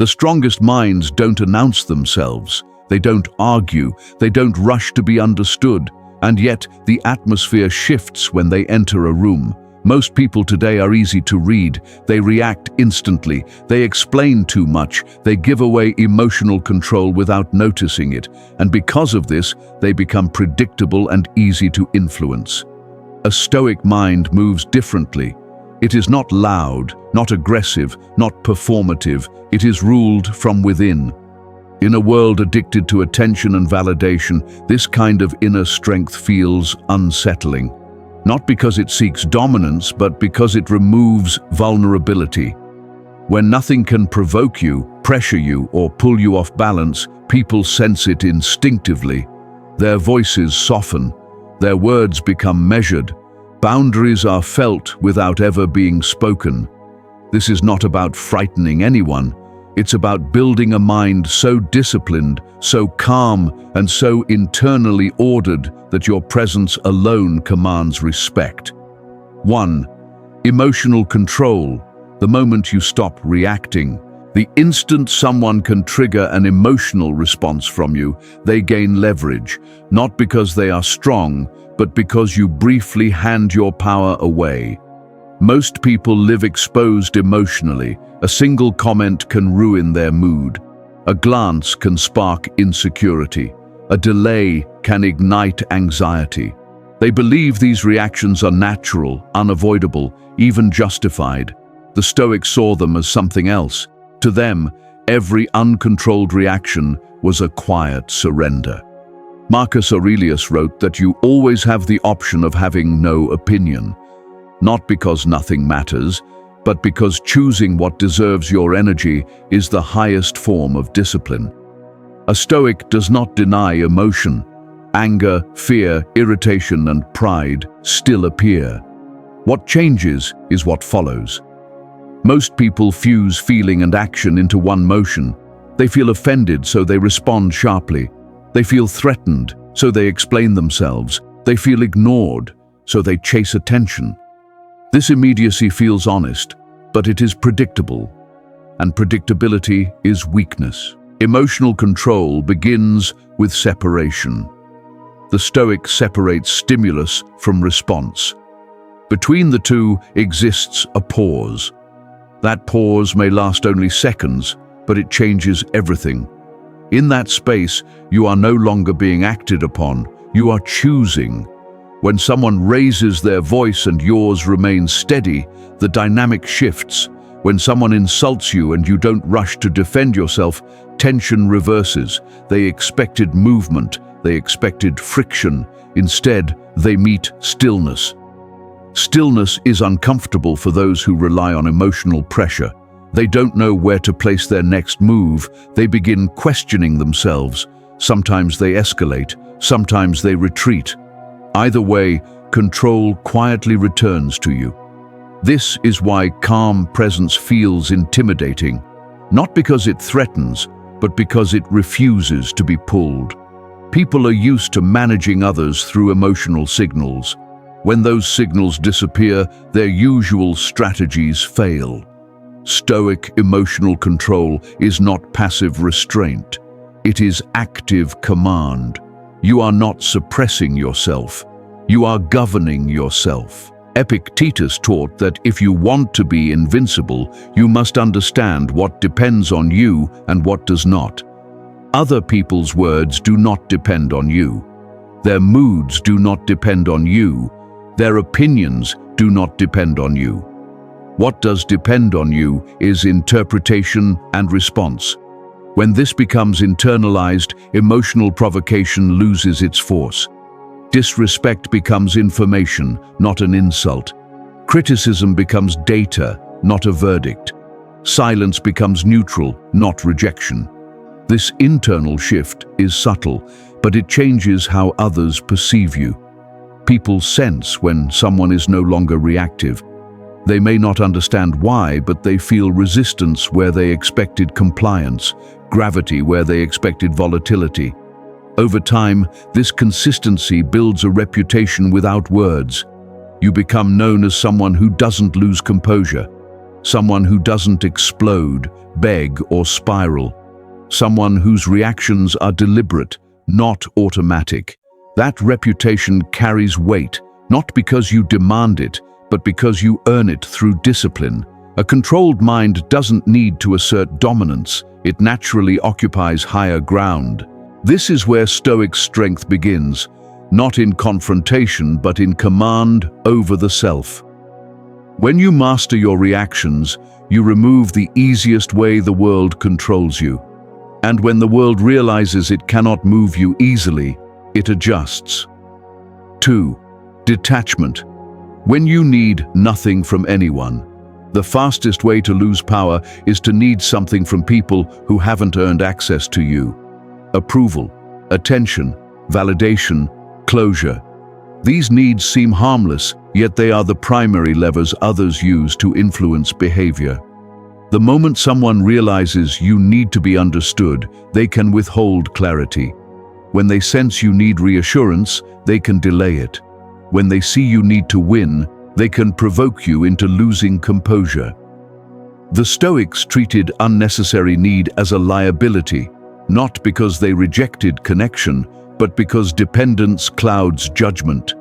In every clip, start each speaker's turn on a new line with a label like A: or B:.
A: The strongest minds don't announce themselves. They don't argue. They don't rush to be understood. And yet, the atmosphere shifts when they enter a room. Most people today are easy to read. They react instantly. They explain too much. They give away emotional control without noticing it. And because of this, they become predictable and easy to influence. A Stoic mind moves differently. It is not loud, not aggressive, not performative. It is ruled from within. In a world addicted to attention and validation, this kind of inner strength feels unsettling. Not because it seeks dominance, but because it removes vulnerability. When nothing can provoke you, pressure you, or pull you off balance, people sense it instinctively. Their voices soften. Their words become measured. Boundaries are felt without ever being spoken. This is not about frightening anyone. It's about building a mind so disciplined, so calm, and so internally ordered that your presence alone commands respect. 1. Emotional control. The moment you stop reacting. The instant someone can trigger an emotional response from you, they gain leverage, not because they are strong, but because you briefly hand your power away. Most people live exposed emotionally. A single comment can ruin their mood. A glance can spark insecurity. A delay can ignite anxiety. They believe these reactions are natural, unavoidable, even justified. The Stoics saw them as something else. To them, every uncontrolled reaction was a quiet surrender. Marcus Aurelius wrote that you always have the option of having no opinion. Not because nothing matters, but because choosing what deserves your energy is the highest form of discipline. A Stoic does not deny emotion. Anger, fear, irritation, and pride still appear. What changes is what follows. Most people fuse feeling and action into one motion. They feel offended, so they respond sharply. They feel threatened, so they explain themselves. They feel ignored, so they chase attention. This immediacy feels honest, but it is predictable, and predictability is weakness. Emotional control begins with separation. The Stoic separates stimulus from response. Between the two exists a pause. That pause may last only seconds, but it changes everything. In that space, you are no longer being acted upon, you are choosing. When someone raises their voice and yours remains steady, the dynamic shifts. When someone insults you and you don't rush to defend yourself, tension reverses. They expected movement, they expected friction. Instead, they meet stillness. Stillness is uncomfortable for those who rely on emotional pressure. They don't know where to place their next move. They begin questioning themselves. Sometimes they escalate, sometimes they retreat. Either way, control quietly returns to you. This is why calm presence feels intimidating, not because it threatens, but because it refuses to be pulled. People are used to managing others through emotional signals. When those signals disappear, their usual strategies fail. Stoic emotional control is not passive restraint. It is active command. You are not suppressing yourself. You are governing yourself. Epictetus taught that if you want to be invincible, you must understand what depends on you and what does not. Other people's words do not depend on you. Their moods do not depend on you. Their opinions do not depend on you. What does depend on you is interpretation and response. When this becomes internalized, emotional provocation loses its force. Disrespect becomes information, not an insult. Criticism becomes data, not a verdict. Silence becomes neutral, not rejection. This internal shift is subtle, but it changes how others perceive you. People sense when someone is no longer reactive. They may not understand why, but they feel resistance where they expected compliance, gravity where they expected volatility. Over time, this consistency builds a reputation without words. You become known as someone who doesn't lose composure. someone who doesn't explode, beg, or spiral, someone whose reactions are deliberate, not automatic. That reputation carries weight, not because you demand it, but because you earn it through discipline. A controlled mind doesn't need to assert dominance, it naturally occupies higher ground. This is where Stoic strength begins, not in confrontation but in command over the self. When you master your reactions, you remove the easiest way the world controls you. And when the world realizes it cannot move you easily, it adjusts. 2. Detachment. When you need nothing from anyone, the fastest way to lose power is to need something from people who haven't earned access to you. Approval, attention, validation, closure. These needs seem harmless, yet they are the primary levers others use to influence behavior. The moment someone realizes you need to be understood, they can withhold clarity. When they sense you need reassurance, they can delay it. When they see you need to win, they can provoke you into losing composure. The Stoics treated unnecessary need as a liability, not because they rejected connection, but because dependence clouds judgment.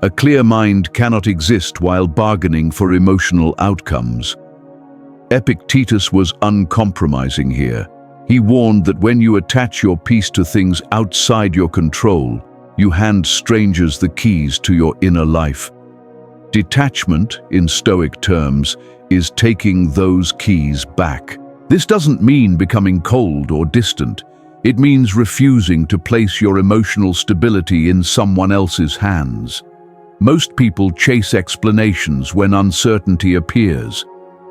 A: A clear mind cannot exist while bargaining for emotional outcomes. Epictetus was uncompromising here. He warned that when you attach your peace to things outside your control, you hand strangers the keys to your inner life. Detachment, in Stoic terms, is taking those keys back. This doesn't mean becoming cold or distant. It means refusing to place your emotional stability in someone else's hands. Most people chase explanations when uncertainty appears.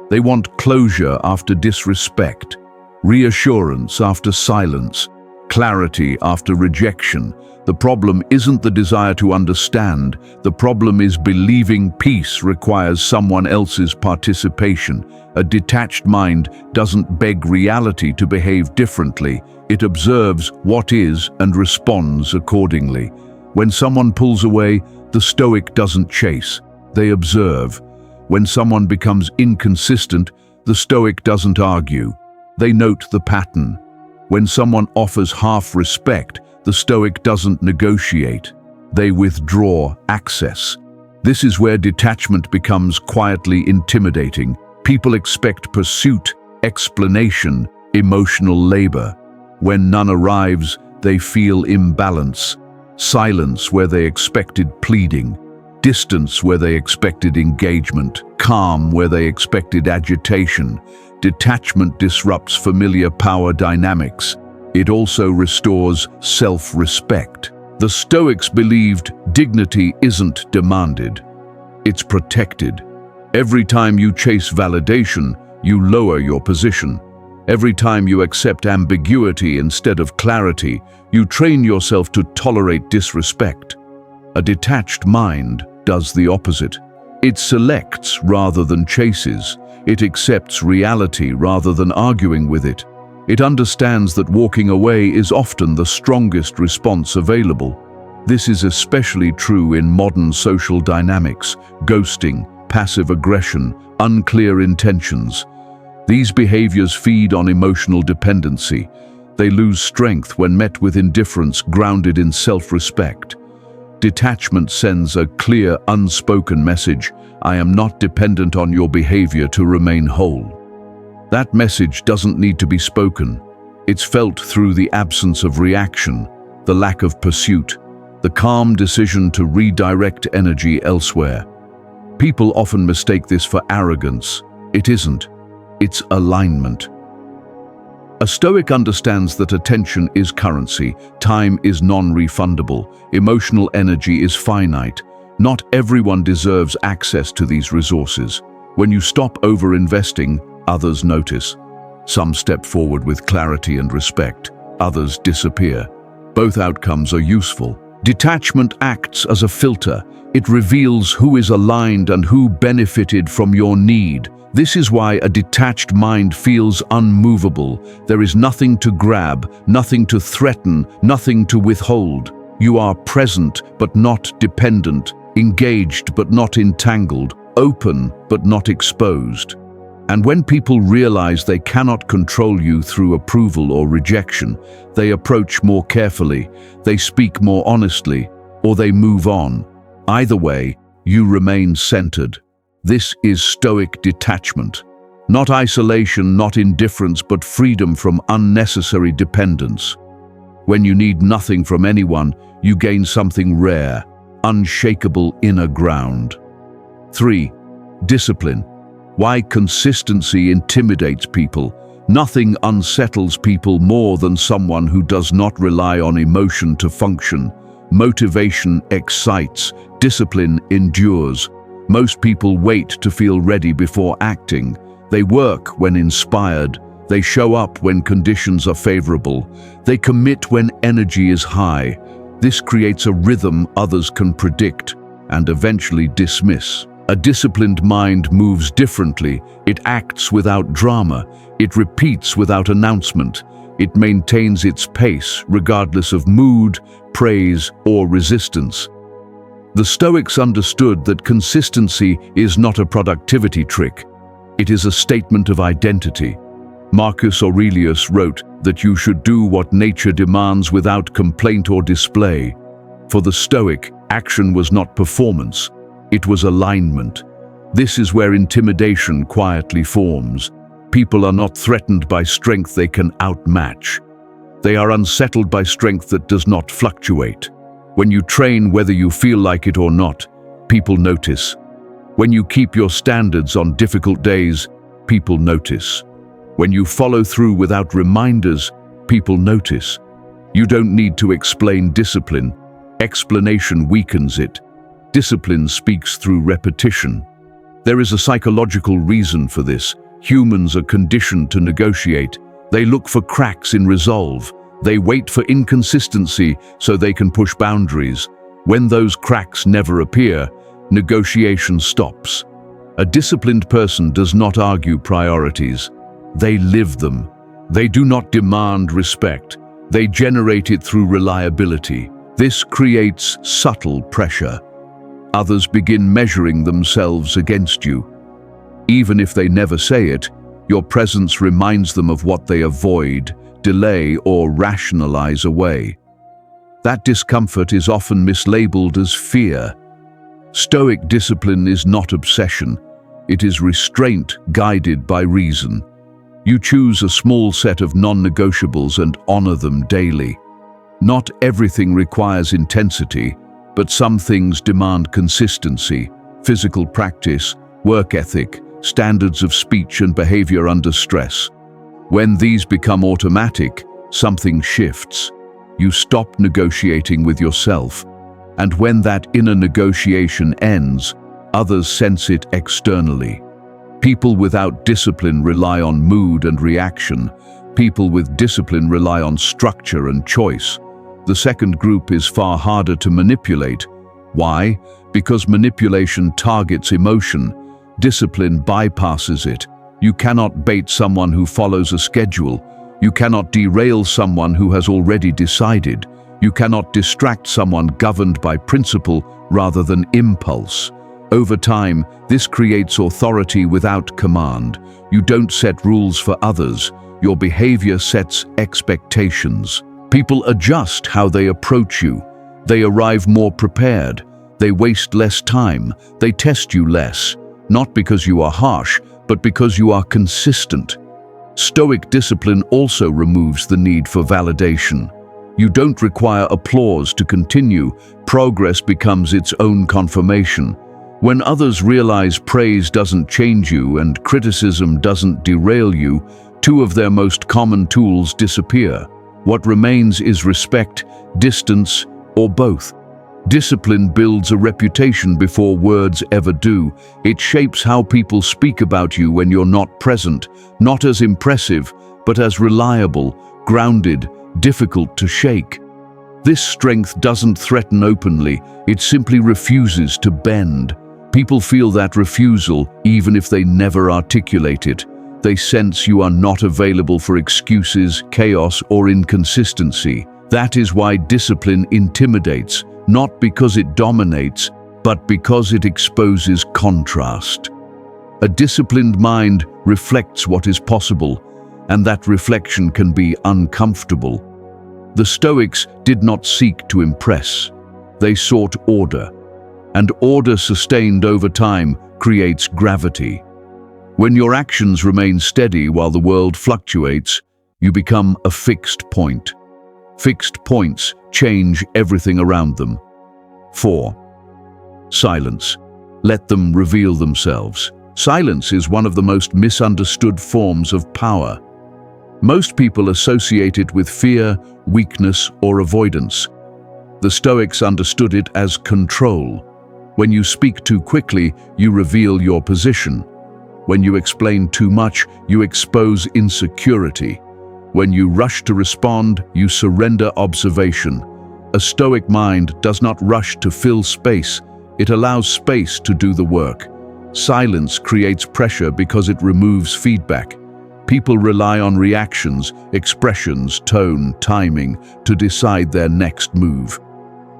A: They want closure after disrespect, reassurance after silence, clarity after rejection. The problem isn't the desire to understand. The problem is believing peace requires someone else's participation. A detached mind doesn't beg reality to behave differently. It observes what is and responds accordingly. When someone pulls away, the Stoic doesn't chase. They observe. When someone becomes inconsistent, the Stoic doesn't argue. They note the pattern. When someone offers half respect, the Stoic doesn't negotiate. They withdraw access. This is where detachment becomes quietly intimidating. People expect pursuit, explanation, emotional labor. When none arrives, they feel imbalance. Silence where they expected pleading. Distance where they expected engagement. Calm where they expected agitation. Detachment disrupts familiar power dynamics. It also restores self-respect. The Stoics believed dignity isn't demanded. It's protected. Every time you chase validation, you lower your position. Every time you accept ambiguity instead of clarity, you train yourself to tolerate disrespect. A detached mind does the opposite. It selects rather than chases. It accepts reality rather than arguing with it. It understands that walking away is often the strongest response available. This is especially true in modern social dynamics, ghosting, passive aggression, unclear intentions. These behaviors feed on emotional dependency. They lose strength when met with indifference grounded in self-respect. Detachment sends a clear, unspoken message: I am not dependent on your behavior to remain whole. That message doesn't need to be spoken. It's felt through the absence of reaction, the lack of pursuit, the calm decision to redirect energy elsewhere. People often mistake this for arrogance. It isn't. It's alignment. A Stoic understands that attention is currency, time is non-refundable, emotional energy is finite. Not everyone deserves access to these resources. When you stop over-investing, others notice. Some step forward with clarity and respect, others disappear. Both outcomes are useful. Detachment acts as a filter. It reveals who is aligned and who benefited from your need. This is why a detached mind feels unmovable. There is nothing to grab, nothing to threaten, nothing to withhold. You are present but not dependent, engaged but not entangled, open but not exposed. And when people realize they cannot control you through approval or rejection, they approach more carefully, they speak more honestly, or they move on. Either way, you remain centered. This is Stoic detachment. Not isolation, not indifference, but freedom from unnecessary dependence. When you need nothing from anyone, you gain something rare, unshakable inner ground. 3. Discipline. Why consistency intimidates people. Nothing unsettles people more than someone who does not rely on emotion to function. Motivation excites, discipline endures. Most people wait to feel ready before acting. They work when inspired. They show up when conditions are favorable. They commit when energy is high. This creates a rhythm others can predict and eventually dismiss. A disciplined mind moves differently. It acts without drama. It repeats without announcement. It maintains its pace regardless of mood, praise, or resistance. The Stoics understood that consistency is not a productivity trick. It is a statement of identity. Marcus Aurelius wrote that you should do what nature demands without complaint or display. For the Stoic, action was not performance. It was alignment. This is where intimidation quietly forms. People are not threatened by strength they can outmatch. They are unsettled by strength that does not fluctuate. When you train whether you feel like it or not, people notice. When you keep your standards on difficult days, people notice. When you follow through without reminders, people notice. You don't need to explain discipline. Explanation weakens it. Discipline speaks through repetition. There is a psychological reason for this. Humans are conditioned to negotiate. They look for cracks in resolve. They wait for inconsistency so they can push boundaries. When those cracks never appear, negotiation stops. A disciplined person does not argue priorities. They live them. They do not demand respect. They generate it through reliability. This creates subtle pressure. Others begin measuring themselves against you. Even if they never say it, your presence reminds them of what they avoid, delay, or rationalize away. That discomfort is often mislabeled as fear. Stoic discipline is not obsession. It is restraint guided by reason. You choose a small set of non-negotiables and honor them daily. Not everything requires intensity, but some things demand consistency, physical practice, work ethic, standards of speech and behavior under stress. When these become automatic, something shifts. You stop negotiating with yourself. And when that inner negotiation ends, others sense it externally. People without discipline rely on mood and reaction. People with discipline rely on structure and choice. The second group is far harder to manipulate. Why? Because manipulation targets emotion. Discipline bypasses it. You cannot bait someone who follows a schedule. You cannot derail someone who has already decided. You cannot distract someone governed by principle rather than impulse. Over time, this creates authority without command. You don't set rules for others. Your behavior sets expectations. People adjust how they approach you. They arrive more prepared. They waste less time. They test you less. Not because you are harsh, but because you are consistent. Stoic discipline also removes the need for validation. You don't require applause to continue. Progress becomes its own confirmation. When others realize praise doesn't change you and criticism doesn't derail you, two of their most common tools disappear. What remains is respect, distance, or both. Discipline builds a reputation before words ever do. It shapes how people speak about you when you're not present, not as impressive, but as reliable, grounded, difficult to shake. This strength doesn't threaten openly, it simply refuses to bend. People feel that refusal even if they never articulate it. They sense you are not available for excuses, chaos, or inconsistency. That is why discipline intimidates, not because it dominates, but because it exposes contrast. A disciplined mind reflects what is possible, and that reflection can be uncomfortable. The Stoics did not seek to impress. They sought order, and order sustained over time creates gravity. When your actions remain steady while the world fluctuates, you become a fixed point. Fixed points change everything around them. 4. Silence. Let them reveal themselves. Silence is one of the most misunderstood forms of power. Most people associate it with fear, weakness, or avoidance. The Stoics understood it as control. When you speak too quickly, you reveal your position. When you explain too much, you expose insecurity. When you rush to respond, you surrender observation. A Stoic mind does not rush to fill space. It allows space to do the work. Silence creates pressure because it removes feedback. People rely on reactions, expressions, tone, timing to decide their next move.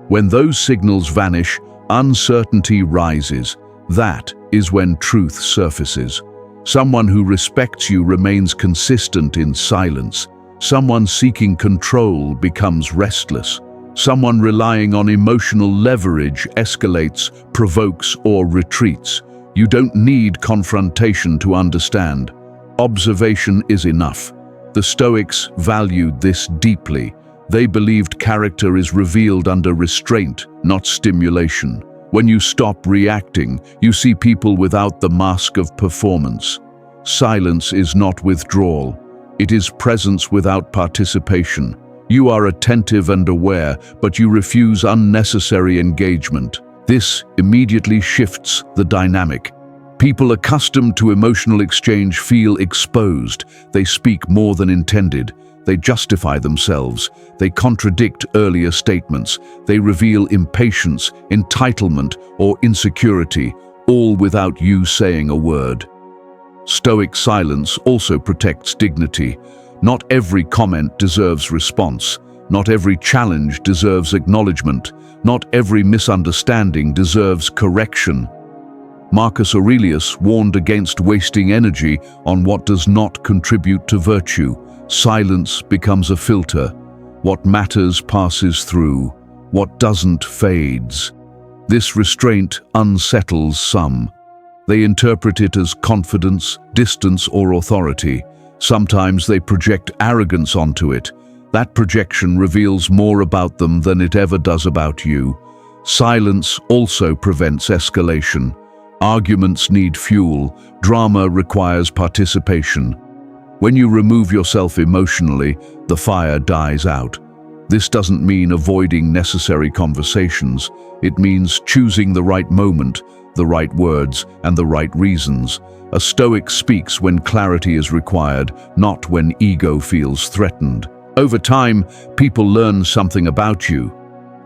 A: When those signals vanish, uncertainty rises. That is when truth surfaces. Someone who respects you remains consistent in silence. Someone seeking control becomes restless. Someone relying on emotional leverage escalates, provokes, or retreats. You don't need confrontation to understand. Observation is enough. The Stoics valued this deeply. They believed character is revealed under restraint, not stimulation. When you stop reacting, you see people without the mask of performance. Silence is not withdrawal. It is presence without participation. You are attentive and aware, but you refuse unnecessary engagement. This immediately shifts the dynamic. People accustomed to emotional exchange feel exposed. They speak more than intended. They justify themselves. They contradict earlier statements. They reveal impatience, entitlement, or insecurity, all without you saying a word. Stoic silence also protects dignity. Not every comment deserves response. Not every challenge deserves acknowledgement. Not every misunderstanding deserves correction. Marcus Aurelius warned against wasting energy on what does not contribute to virtue. Silence becomes a filter. What matters passes through. What doesn't fades. This restraint unsettles some. They interpret it as confidence, distance, or authority. Sometimes they project arrogance onto it. That projection reveals more about them than it ever does about you. Silence also prevents escalation. Arguments need fuel. Drama requires participation. When you remove yourself emotionally, the fire dies out. This doesn't mean avoiding necessary conversations. It means choosing the right moment, the right words, and the right reasons. A Stoic speaks when clarity is required, not when ego feels threatened. Over time, people learn something about you.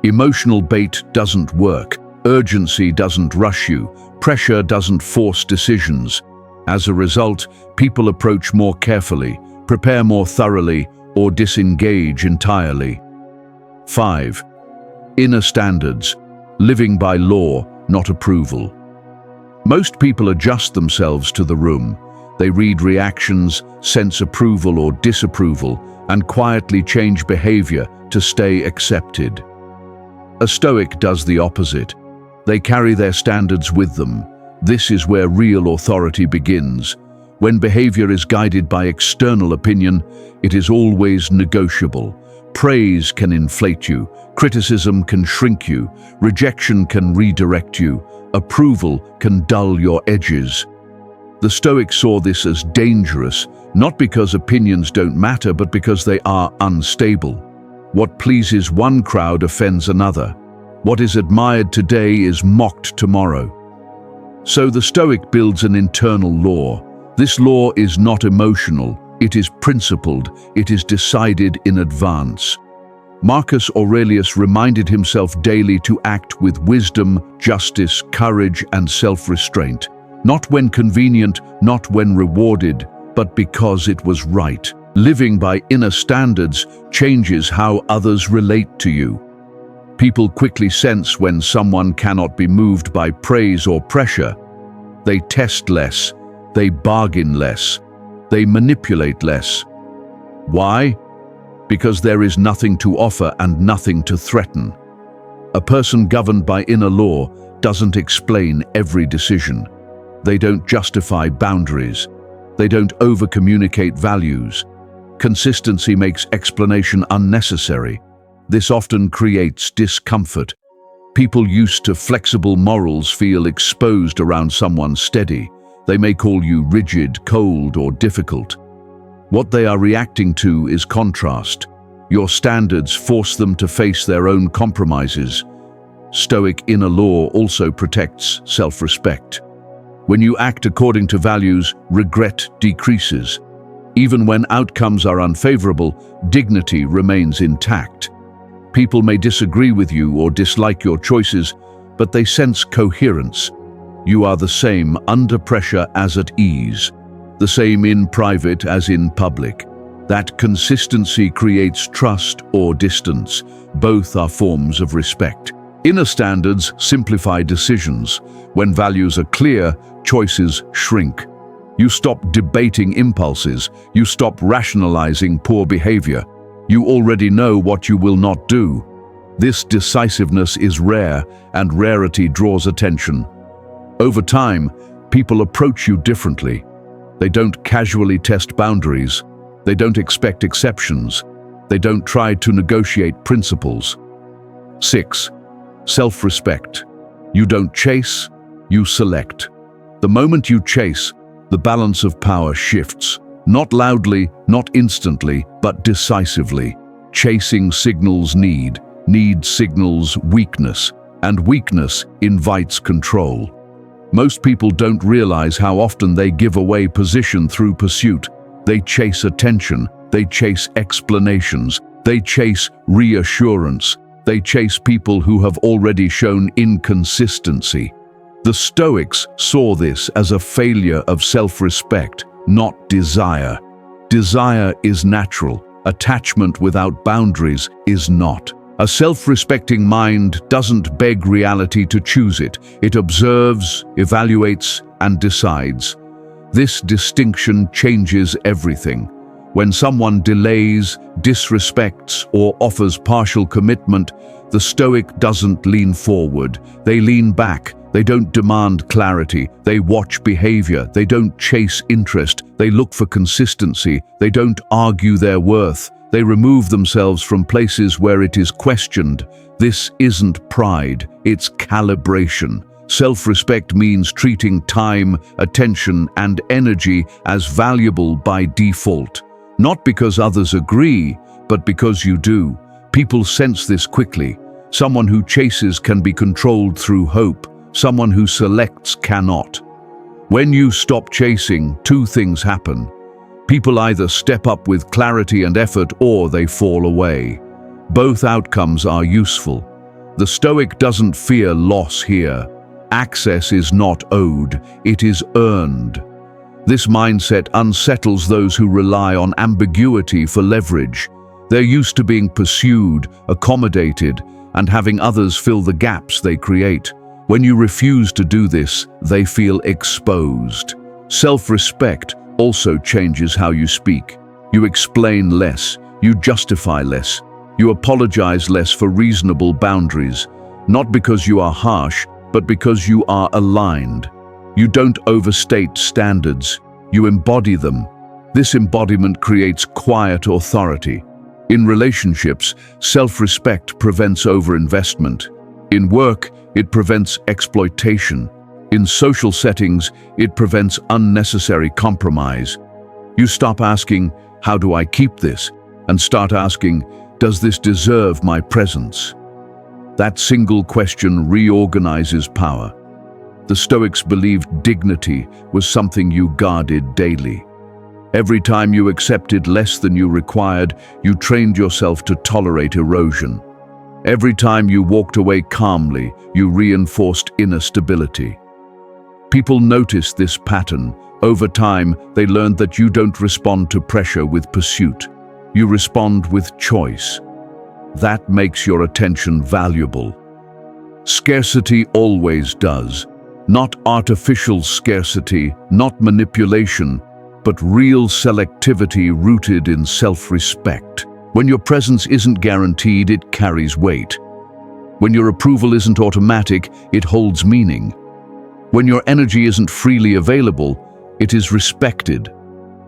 A: Emotional bait doesn't work. Urgency doesn't rush you. Pressure doesn't force decisions. As a result, people approach more carefully, prepare more thoroughly, or disengage entirely. 5. Inner standards. Living by law, not approval. Most people adjust themselves to the room. They read reactions, sense approval or disapproval, and quietly change behavior to stay accepted. A Stoic does the opposite. They carry their standards with them. This is where real authority begins. When behavior is guided by external opinion, it is always negotiable. Praise can inflate you, criticism can shrink you, rejection can redirect you, approval can dull your edges. The Stoics saw this as dangerous, not because opinions don't matter, but because they are unstable. What pleases one crowd offends another. What is admired today is mocked tomorrow. So the Stoic builds an internal law. This law is not emotional, it is principled, it is decided in advance. Marcus Aurelius reminded himself daily to act with wisdom, justice, courage, and self-restraint. Not when convenient, not when rewarded, but because it was right. Living by inner standards changes how others relate to you. People quickly sense when someone cannot be moved by praise or pressure. They test less, They bargain less. They manipulate less. Why? Because there is nothing to offer and nothing to threaten. A person governed by inner law doesn't explain every decision. They don't justify boundaries. They don't over-communicate values. Consistency makes explanation unnecessary. This often creates discomfort. People used to flexible morals feel exposed around someone steady. They may call you rigid, cold, or difficult. What they are reacting to is contrast. Your standards force them to face their own compromises. Stoic inner law also protects self-respect. When you act according to values, regret decreases. Even when outcomes are unfavorable, dignity remains intact. People may disagree with you or dislike your choices, but they sense coherence. You are the same under pressure as at ease, the same in private as in public. That consistency creates trust or distance. Both are forms of respect. Inner standards simplify decisions. When values are clear, choices shrink. You stop debating impulses. You stop rationalizing poor behavior. You already know what you will not do. This decisiveness is rare, and rarity draws attention. Over time, people approach you differently. They don't casually test boundaries. They don't expect exceptions. They don't try to negotiate principles. 6. Self-respect. You don't chase, you select. The moment you chase, the balance of power shifts. Not loudly, not instantly, but decisively. Chasing signals need signals weakness, and weakness invites control. Most people don't realize how often they give away position through pursuit. They chase attention, they chase explanations, they chase reassurance, they chase people who have already shown inconsistency. The Stoics saw this as a failure of self-respect, not desire. Desire is natural. Attachment without boundaries is not. A self-respecting mind doesn't beg reality to choose it. It observes, evaluates, and decides. This distinction changes everything. When someone delays, disrespects, or offers partial commitment, the Stoic doesn't lean forward. They lean back. They don't demand clarity. They watch behavior. They don't chase interest. They look for consistency. They don't argue their worth. They remove themselves from places where it is questioned. This isn't pride, it's calibration. Self-respect means treating time, attention, and energy as valuable by default. Not because others agree, but because you do. People sense this quickly. Someone who chases can be controlled through hope. Someone who selects cannot. When you stop chasing, two things happen. People either step up with clarity and effort, or they fall away. Both outcomes are useful. The Stoic doesn't fear loss here. Access is not owed, it is earned. This mindset unsettles those who rely on ambiguity for leverage. They're used to being pursued, accommodated, and having others fill the gaps they create. When you refuse to do this, they feel exposed. Self-respect also changes how you speak. You explain less, you justify less, you apologize less for reasonable boundaries, not because you are harsh, but because you are aligned. You don't overstate standards, you embody them. This embodiment creates quiet authority. In relationships, self-respect prevents overinvestment. In work, it prevents exploitation. In social settings, it prevents unnecessary compromise. You stop asking, "How do I keep this?" and start asking, "Does this deserve my presence?" That single question reorganizes power. The Stoics believed dignity was something you guarded daily. Every time you accepted less than you required, you trained yourself to tolerate erosion. Every time you walked away calmly, you reinforced inner stability. People noticed this pattern. Over time, they learned that you don't respond to pressure with pursuit. You respond with choice. That makes your attention valuable. Scarcity always does. Not artificial scarcity, not manipulation, but real selectivity rooted in self-respect. When your presence isn't guaranteed, it carries weight. When your approval isn't automatic, it holds meaning. When your energy isn't freely available, it is respected.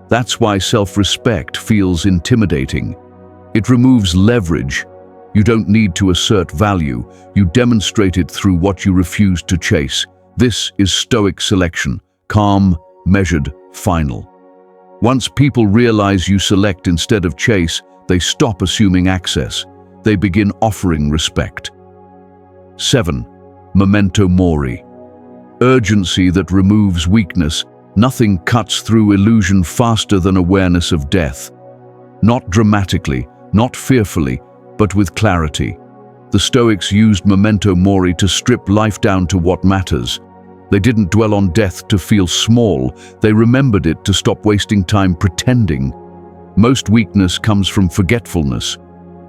A: That's why self-respect feels intimidating. It removes leverage. You don't need to assert value. You demonstrate it through what you refuse to chase. This is Stoic selection, calm, measured, final. Once people realize you select instead of chase, they stop assuming access. They begin offering respect. 7. Memento Mori. Urgency that removes weakness. Nothing cuts through illusion faster than awareness of death. Not dramatically, not fearfully, but with clarity. The Stoics used Memento Mori to strip life down to what matters. They didn't dwell on death to feel small. They remembered it to stop wasting time pretending. Most weakness comes from forgetfulness.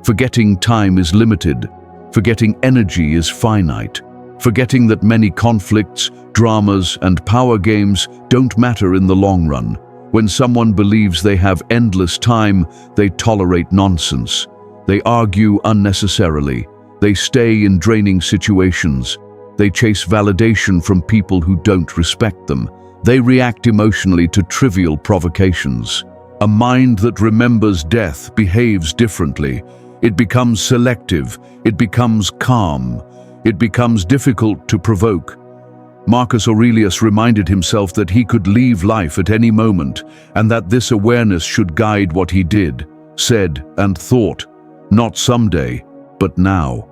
A: Forgetting time is limited. Forgetting energy is finite. Forgetting that many conflicts, dramas, and power games don't matter in the long run. When someone believes they have endless time, they tolerate nonsense. They argue unnecessarily. They stay in draining situations. They chase validation from people who don't respect them. They react emotionally to trivial provocations. A mind that remembers death behaves differently. It becomes selective. It becomes calm. It becomes difficult to provoke. Marcus Aurelius reminded himself that he could leave life at any moment, and that this awareness should guide what he did, said, and thought, not someday, but now.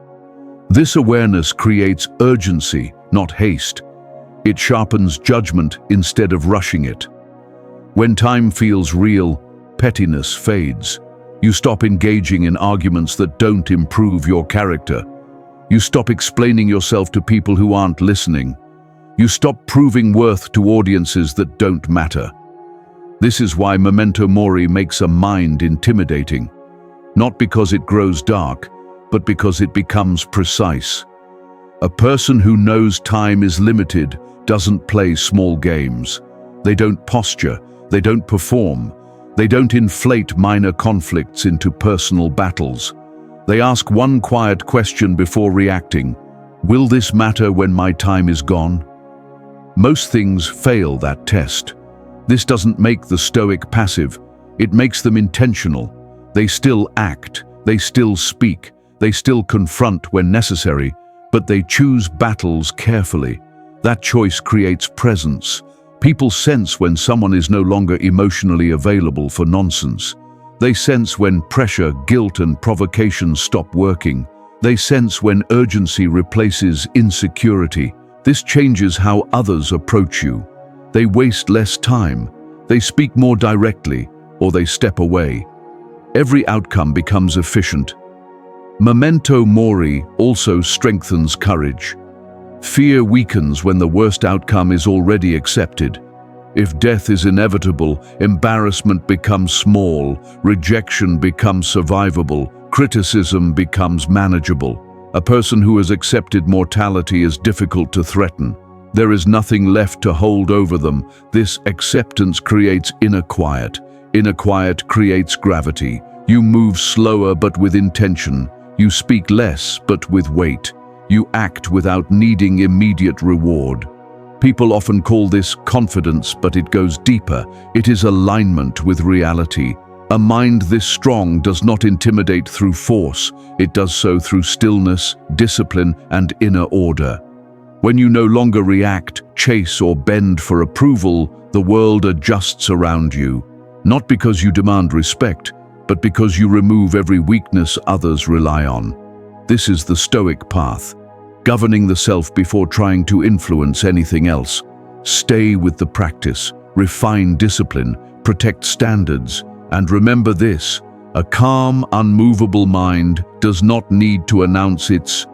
A: This awareness creates urgency, not haste. It sharpens judgment instead of rushing it. When time feels real, pettiness fades. You stop engaging in arguments that don't improve your character. You stop explaining yourself to people who aren't listening. You stop proving worth to audiences that don't matter. This is why Memento Mori makes a mind intimidating. Not because it grows dark, but because it becomes precise. A person who knows time is limited doesn't play small games. They don't posture, they don't perform, they don't inflate minor conflicts into personal battles. They ask one quiet question before reacting: will this matter when my time is gone? Most things fail that test. This doesn't make the Stoic passive, it makes them intentional. They still act, they still speak, they still confront when necessary, but they choose battles carefully. That choice creates presence. People sense when someone is no longer emotionally available for nonsense. They sense when pressure, guilt, and provocation stop working. They sense when urgency replaces insecurity. This changes how others approach you. They waste less time. They speak more directly, or they step away. Every outcome becomes efficient. Memento Mori also strengthens courage. Fear weakens when the worst outcome is already accepted. If death is inevitable, embarrassment becomes small, rejection becomes survivable, criticism becomes manageable. A person who has accepted mortality is difficult to threaten. There is nothing left to hold over them. This acceptance creates inner quiet. Inner quiet creates gravity. You move slower but with intention. You speak less but with weight. You act without needing immediate reward. People often call this confidence, but it goes deeper. It is alignment with reality. A mind this strong does not intimidate through force. It does so through stillness, discipline, and inner order. When you no longer react, chase, or bend for approval, the world adjusts around you. Not because you demand respect, but because you remove every weakness others rely on. This is the Stoic path. Governing the self before trying to influence anything else. Stay with the practice, refine discipline, protect standards, and remember this: a calm, unmovable mind does not need to announce its